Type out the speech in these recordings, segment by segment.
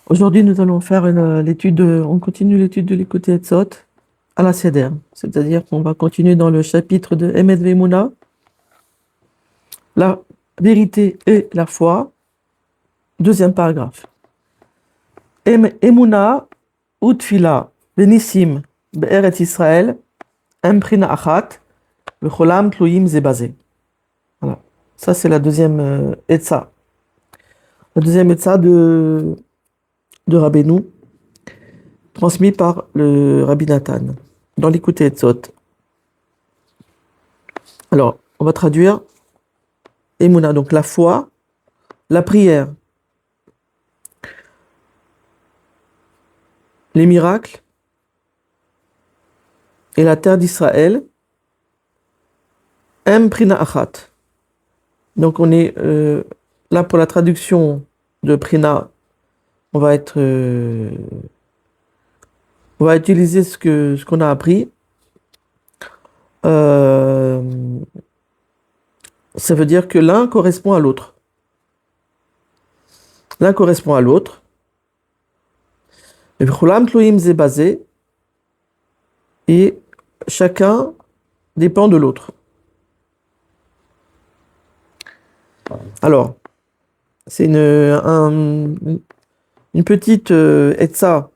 Aujourd'hui, nous allons faire on continue l'étude de l'Écoute Etzot à la Seder. C'est-à-dire qu'on va continuer dans le chapitre de Emet Ve'emuna, la vérité et la foi, deuxième paragraphe. Emuna utfila benissim be'eret Israël, emprina achat, v'cholam tlouyim zebazé. Voilà. Ça, c'est la deuxième etza. La deuxième etza de Rabbeinu, transmis par le Rabbi Nathan, dans l'Écoute Etzot. Alors, on va traduire Emouna, donc la foi, la prière, les miracles et la terre d'Israël, Prina Achat. Donc on est là pour la traduction de Prina, on va utiliser ce qu'on a appris. Ça veut dire que l'un correspond à l'autre. L'un correspond à l'autre. Et chacun dépend de l'autre. Alors, c'est une petite etza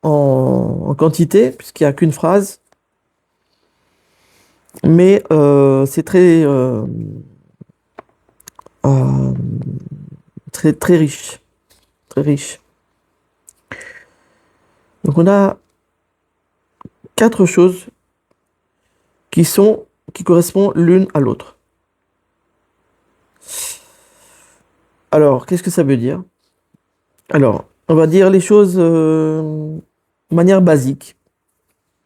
en quantité, puisqu'il n'y a qu'une phrase. Mais c'est très riche. Très riche. Donc on a 4 choses qui correspondent l'une à l'autre. Alors, qu'est-ce que ça veut dire? Alors, on va dire les choses de manière basique.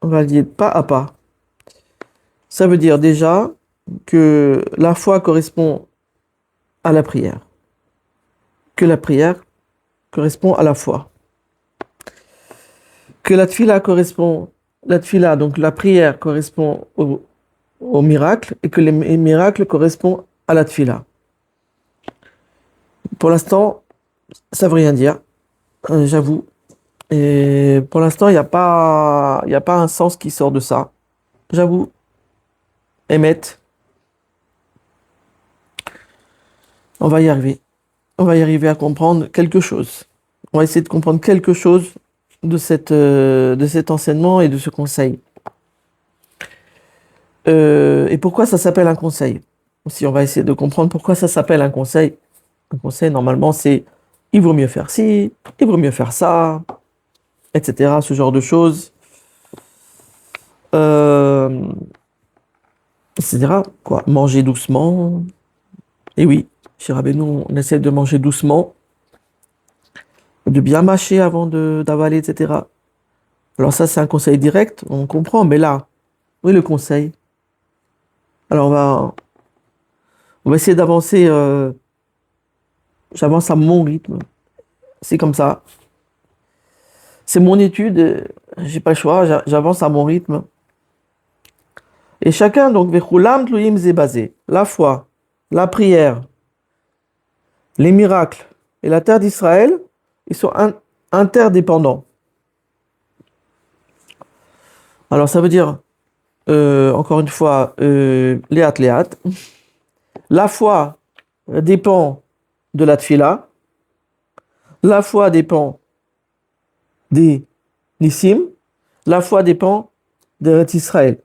On va le dire pas à pas. Ça veut dire déjà que la foi correspond à la prière. Que la prière correspond à la foi. Que la tfila, donc la prière correspond au miracle et que les miracles correspondent à la tfila. Pour l'instant, ça veut rien dire, j'avoue. Et pour l'instant, il n'y a pas un sens qui sort de ça. J'avoue. Emet. On va y arriver. On va y arriver à comprendre quelque chose. On va essayer de comprendre quelque chose de cet enseignement et de ce conseil. Et pourquoi ça s'appelle un conseil? Aussi, on va essayer de comprendre pourquoi ça s'appelle un conseil. Un conseil, normalement, c'est il vaut mieux faire ci, il vaut mieux faire ça, etc. Ce genre de choses. Etc. Quoi, manger doucement. Et oui, chez Rabbeinu, on essaie de manger doucement, de bien mâcher avant d'avaler, etc. Alors ça, c'est un conseil direct, on comprend, mais là, oui, le conseil. Alors on va essayer d'avancer, j'avance à mon rythme. C'est comme ça. C'est mon étude, j'ai pas le choix, j'avance à mon rythme. Et chacun, donc, Vechulam Tlouyim Zebazé, la foi, la prière, les miracles et la terre d'Israël, ils sont interdépendants. Alors ça veut dire, encore une fois, léat. La foi dépend de la tfila. La foi dépend des nissim. La foi dépend de Israël.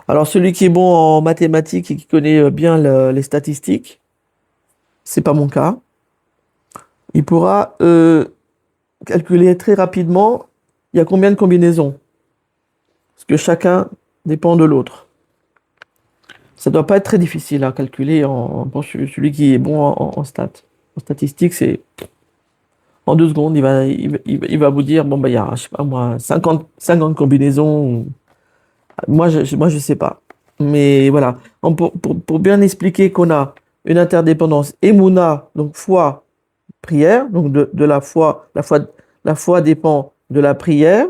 Alors celui qui est bon en mathématiques et qui connaît bien les statistiques, c'est pas mon cas, il pourra calculer très rapidement il y a combien de combinaisons. Parce que chacun dépend de l'autre. Ça ne doit pas être très difficile à calculer pour celui qui est bon en stats. En statistiques, c'est en 2 secondes, il va vous dire, bon, bah, il y a, je sais pas moi, 50 combinaisons. Moi, je sais pas. Mais voilà. Pour bien expliquer qu'on a une interdépendance, Emouna, donc foi, prière, donc de la foi dépend de la prière,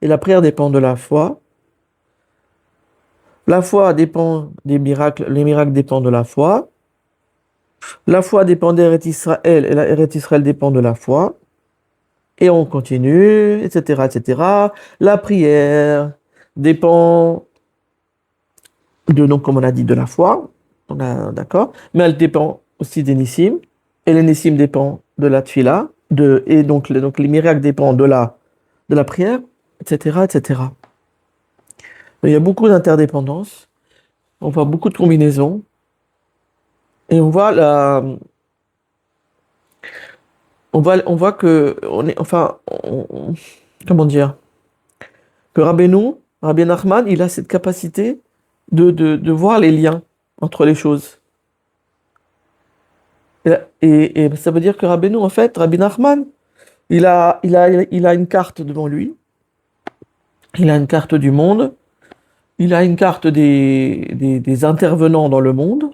et la prière dépend de la foi. La foi dépend des miracles, les miracles dépendent de la foi. La foi dépend d'Eret Israël et la Eret Israël dépend de la foi. Et on continue, etc., etc. La prière dépend de, donc, comme on a dit, de la foi. D'accord? Mais elle dépend aussi des Nissim. Et les Nissim dépendent de la Tfila. Et donc les miracles dépendent de la prière, etc., etc. Il y a beaucoup d'interdépendances. On voit beaucoup de combinaisons. Et on voit que, comment dire, que Rabbi Nachman, il a cette capacité de voir les liens entre les choses. Et ça veut dire que en fait, Rabbi Nachman, il a une carte devant lui. Il a une carte du monde. Il a une carte des intervenants dans le monde.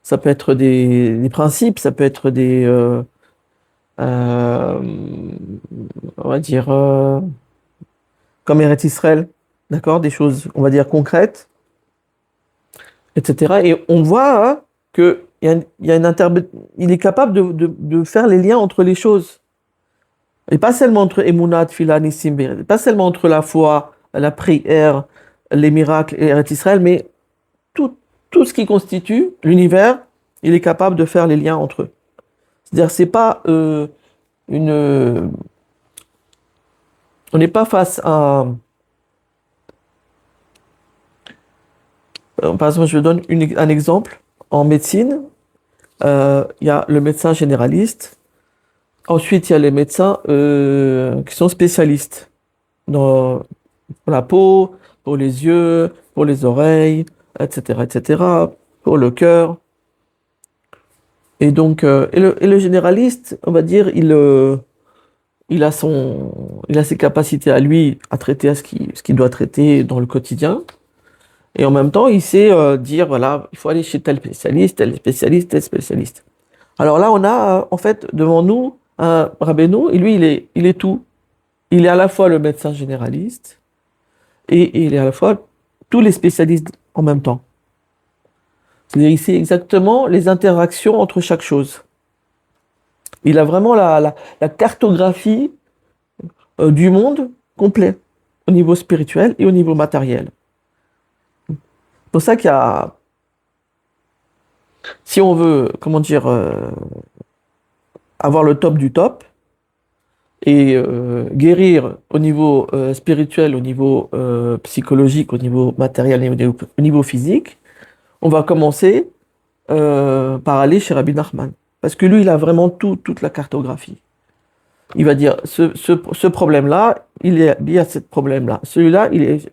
Ça peut être des principes, ça peut être euh, on va dire, comme Eretz Israël, d'accord, des choses, on va dire, concrètes, etc. Et on voit hein, que il y a il est capable de faire les liens entre les choses. Et pas seulement entre Emunat, Tfila, Nissim, pas seulement entre la foi, la prière, les miracles et Eretz Israël, mais tout, tout ce qui constitue l'univers, il est capable de faire les liens entre eux. C'est-à-dire, c'est pas une. On n'est pas face à. Par exemple, je donne un exemple. En médecine, il y a le médecin généraliste. Ensuite, il y a les médecins qui sont spécialistes dans pour la peau, pour les yeux, pour les oreilles, etc., etc., pour le cœur. Et donc, et le généraliste, on va dire, il a ses capacités à lui à traiter à ce qu'il doit traiter dans le quotidien. Et en même temps, il sait dire, voilà, il faut aller chez tel spécialiste, tel spécialiste, tel spécialiste. Alors là, on a en fait devant nous un Rabbeinu, et lui, il est tout. Il est à la fois le médecin généraliste et il est à la fois tous les spécialistes en même temps. C'est-à-dire, il sait exactement les interactions entre chaque chose. Il a vraiment la cartographie du monde complet, au niveau spirituel et au niveau matériel. C'est pour ça qu'il y a, si on veut, comment dire, avoir le top du top et guérir au niveau spirituel, au niveau psychologique, au niveau matériel et au niveau physique, on va commencer par aller chez Rabbi Nachman. Parce que lui, il a vraiment toute la cartographie. Il va dire, ce problème-là, il est lié à ce problème-là. Celui-là,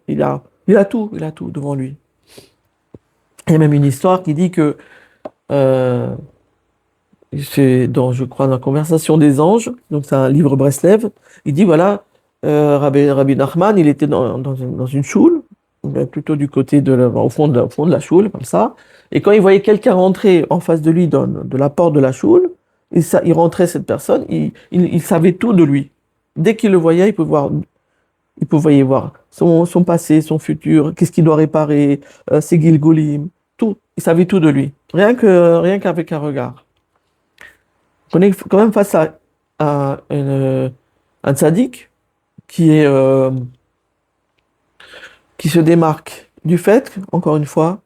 il a tout devant lui. Il y a même une histoire qui dit que, euh, c'est dans, je crois, dans la Conversation des anges, donc c'est un livre Breslev, il dit, voilà, Rabbi Nachman, il était dans une choule, plutôt du côté au fond de la choule, comme ça, et quand il voyait quelqu'un rentrer en face de lui de la porte de la choule, il rentrait cette personne, il savait tout de lui. Dès qu'il le voyait, il pouvait voir son passé, son futur, qu'est-ce qu'il doit réparer, ses Gilgulim, tout. Il savait tout de lui. Rien qu'avec un regard. On est quand même face à un tzaddik qui se démarque du fait, encore une fois,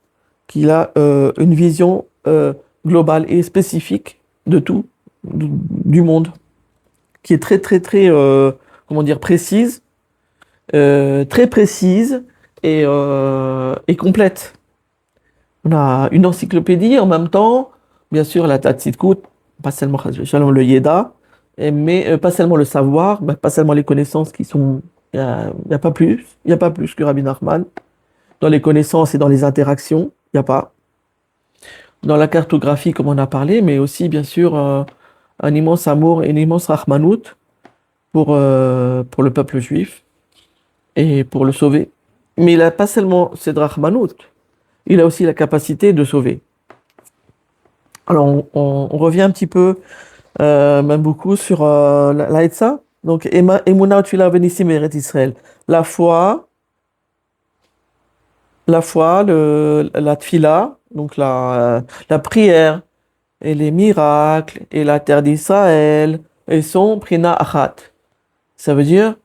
qu'il a une vision globale et spécifique de tout, du monde, qui est très, très, très, comment dire, très précise et complète. On a une encyclopédie en même temps, bien sûr la Tatsitkut, pas seulement le Yeda, mais pas seulement le savoir, pas seulement les connaissances qui sont. Il n'y a pas plus, il n'y a pas plus que Rabbi Nachman. Dans les connaissances et dans les interactions, il n'y a pas. Dans la cartographie, comme on a parlé, mais aussi, bien sûr, un immense amour et une immense rahmanout pour le peuple juif et pour le sauver. Mais il n'a pas seulement cette rahmanout, il a aussi la capacité de sauver. Alors, on revient un petit peu, même beaucoup, sur la Hetza. Donc, Emuna Tfila Venissim Eret Israël. La foi, la Tfila, donc la prière et les miracles, et la terre d'Israël, elles sont prina achat. Ça veut dire,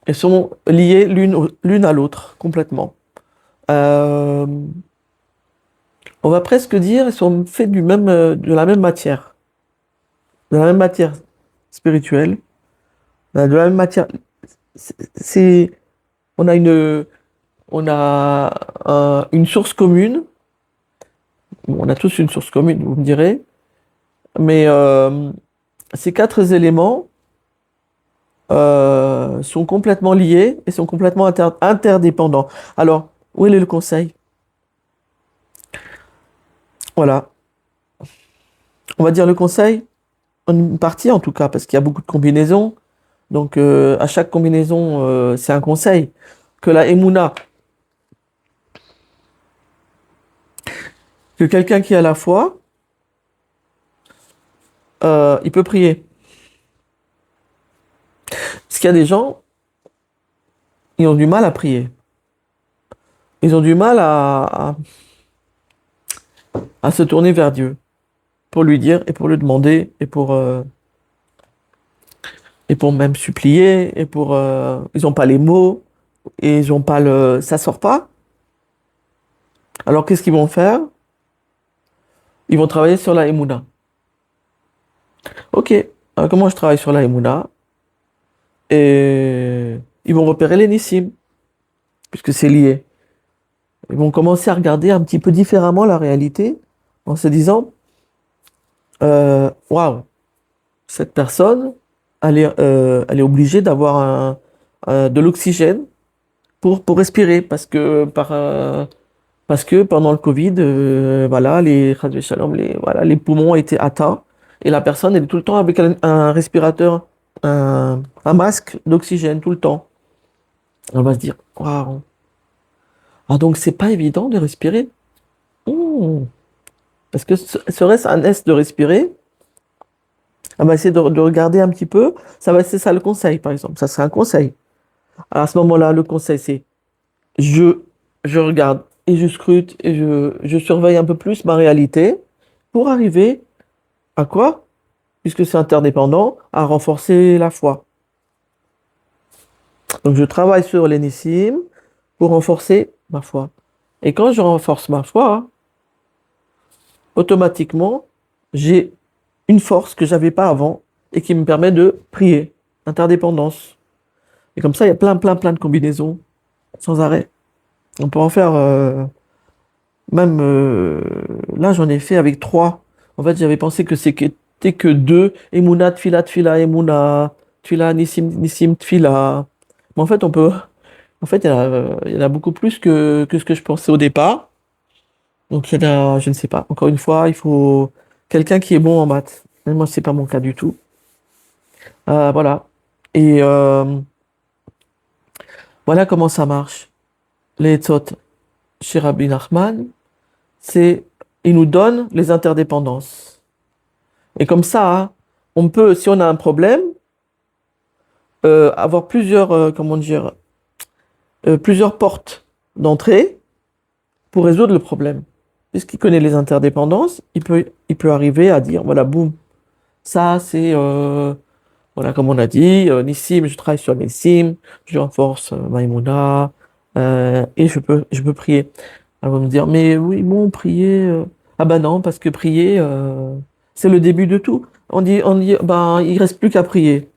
elles sont liées l'une à l'autre, complètement. Euh, on va presque dire, elles sont faites de la même matière. De la même matière spirituelle, de la même matière. C'est, on a une source commune. Bon, on a tous une source commune, vous me direz. Mais ces quatre éléments sont complètement liés et sont complètement interdépendants. Alors, où est le conseil? Voilà. On va dire le conseil, en une partie en tout cas, parce qu'il y a beaucoup de combinaisons. Donc, à chaque combinaison, c'est un conseil. Que la Emouna, que quelqu'un qui a la foi, il peut prier. Parce qu'il y a des gens, ils ont du mal à prier. Ils ont du mal à se tourner vers Dieu pour lui dire et pour lui demander et pour même supplier ils n'ont pas les mots et ils ont pas ça sort pas. Alors qu'est-ce qu'ils vont faire? Ils vont travailler sur la Emouna. Ok, alors comment je travaille sur la Emouna? Et ils vont repérer les Nissim puisque c'est lié. Ils vont commencer à regarder un petit peu différemment la réalité en se disant waouh, cette personne, elle est obligée d'avoir de l'oxygène pour respirer parce que pendant le Covid, voilà, voilà, les poumons étaient atteints et la personne elle est tout le temps avec un respirateur, un masque d'oxygène tout le temps. On va se dire waouh, ah donc c'est pas évident de respirer. Hmm. Parce que serait-ce un est de respirer? On va essayer de regarder un petit peu. C'est ça le conseil, par exemple. Ça serait un conseil. Alors, à ce moment-là, le conseil, c'est je, je regarde et je scrute et je surveille un peu plus ma réalité pour arriver à quoi? Puisque c'est interdépendant, à renforcer la foi. Donc, je travaille sur l'énissime pour renforcer ma foi. Et quand je renforce ma foi, automatiquement, j'ai une force que j'avais pas avant et qui me permet de prier. Interdépendance. Et comme ça, il y a plein de combinaisons sans arrêt. On peut en faire même là, j'en ai fait avec trois. En fait, j'avais pensé que c'était que deux. Emouna, Tfila, Emouna, Tfila, Nissim, Tfila. Mais en fait, En fait, il y en a beaucoup plus que ce que je pensais au départ. Donc, il y en a, je ne sais pas. Encore une fois, il faut quelqu'un qui est bon en maths. Mais moi, c'est pas mon cas du tout. Voilà. Et voilà comment ça marche. Les Tzot chez Rabbi Nachman, c'est, il nous donne les interdépendances. Et comme ça, hein, on peut, si on a un problème, avoir comment dire, plusieurs portes d'entrée pour résoudre le problème. Puisqu'il connaît les interdépendances, il peut arriver à dire, voilà, boum, ça c'est, voilà, comme on a dit, Nissim, je travaille sur Nissim, je renforce Maïmouna, et je peux prier. Elle va me dire, mais oui, bon, prier. Ah bah non, parce que prier, c'est le début de tout. On dit, ben, il reste plus qu'à prier.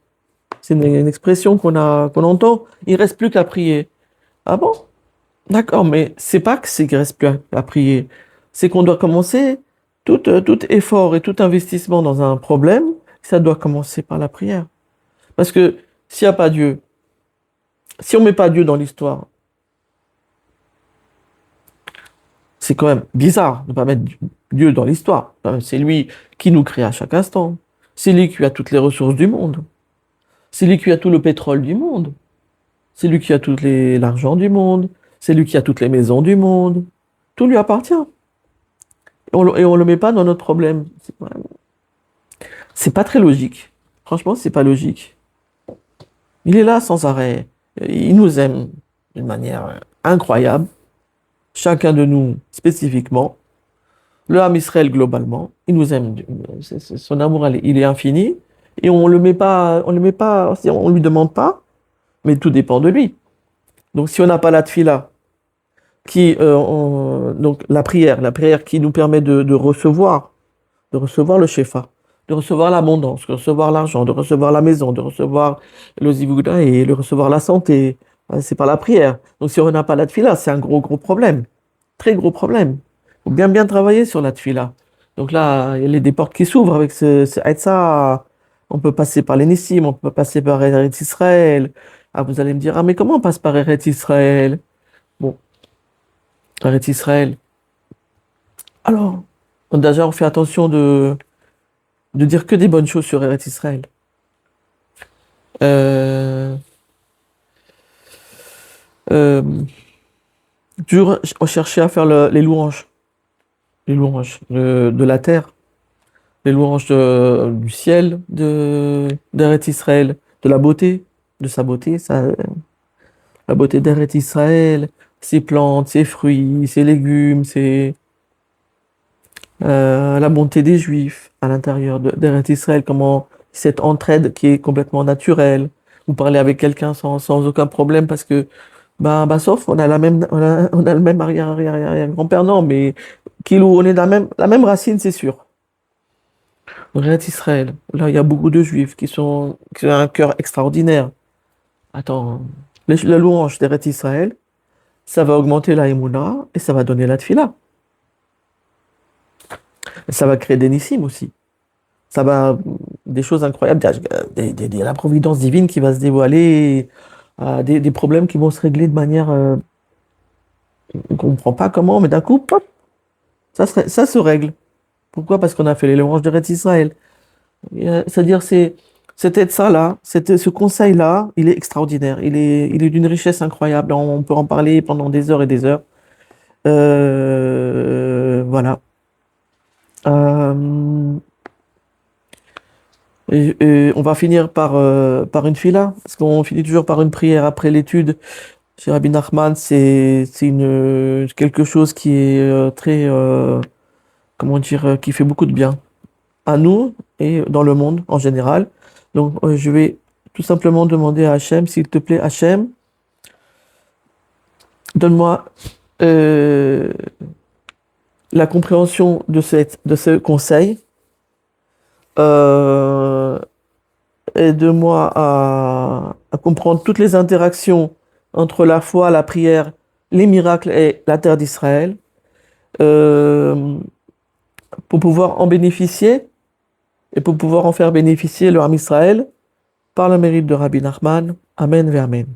C'est une expression qu'on entend. Il reste plus qu'à prier. Ah bon? D'accord, mais c'est pas que c'est qu'il reste plus à prier. C'est qu'on doit commencer tout effort et tout investissement dans un problème, ça doit commencer par la prière. Parce que s'il n'y a pas Dieu, si on met pas Dieu dans l'histoire, c'est quand même bizarre de ne pas mettre Dieu dans l'histoire. C'est lui qui nous crée à chaque instant. C'est lui qui a toutes les ressources du monde. C'est lui qui a tout le pétrole du monde. C'est lui qui a l'argent du monde. C'est lui qui a toutes les maisons du monde. Tout lui appartient. Et on le met pas dans notre problème. C'est pas très logique. Franchement, c'est pas logique. Il est là sans arrêt. Il nous aime d'une manière incroyable. Chacun de nous spécifiquement. Le Ham Israël, globalement, il nous aime. Son amour, il est infini. Et on lui demande pas, mais tout dépend de lui. Donc, si on n'a pas la tfila, donc la prière qui nous permet de recevoir le shefa, de recevoir l'abondance, de recevoir l'argent, de recevoir la maison, de recevoir le zivugda et de recevoir la santé. C'est par la prière. Donc, si on n'a pas la tfila, c'est un gros, gros problème. Très gros problème. Il faut bien, bien travailler sur la tfila. Donc là, il y a des portes qui s'ouvrent avec ce Haïtsa. On peut passer par les Nissim, on peut passer par Eretz Israël. Ah, vous allez me dire, ah, mais comment on passe par Eretz Israël? Bon, Eretz Israël. Alors, déjà, on fait attention de dire que des bonnes choses sur Eretz Israël. Euh, euh, toujours chercher à faire les louanges de la terre, les louanges du ciel, d'Eretz Israël, de la beauté, de sa beauté, la beauté d'Eretz Israël, ses plantes, ses fruits, ses légumes, la bonté des Juifs à l'intérieur d'Eretz Israël, comment cette entraide qui est complètement naturelle. Vous parlez avec quelqu'un sans aucun problème parce que, bah, sauf, on a le même arrière-grand-père, non, mais on est la même racine, c'est sûr. Donc, Eretz Israël, là, il y a beaucoup de Juifs qui ont un cœur extraordinaire. Attends, la louange d'Eretz Israël, ça va augmenter la Emouna et ça va donner la Tfila. Et ça va créer des nissim aussi. Ça va, des choses incroyables, la providence divine qui va se dévoiler, des problèmes qui vont se régler de manière, on ne comprend pas comment, mais d'un coup, pop, ça se règle. Pourquoi? Parce qu'on a fait les louanges d'Eretz Israël. C'est-à-dire, cette aide-ça-là, ce conseil-là, il est extraordinaire. Il est d'une richesse incroyable. On peut en parler pendant des heures et des heures. Voilà. Euh, et on va finir par une fila, parce qu'on finit toujours par une prière après l'étude. Chez Rabbi Nachman, c'est quelque chose qui est très, comment dire, qui fait beaucoup de bien à nous et dans le monde en général. Donc, je vais tout simplement demander à Hachem, s'il te plaît, Hachem, donne-moi euh, la compréhension de ce conseil. Euh, Aide-moi à comprendre toutes les interactions entre la foi, la prière, les miracles et la terre d'Israël, euh, pour pouvoir en bénéficier et pour pouvoir en faire bénéficier le Ham Israël par le mérite de Rabbi Nachman. Amen, ve Amen.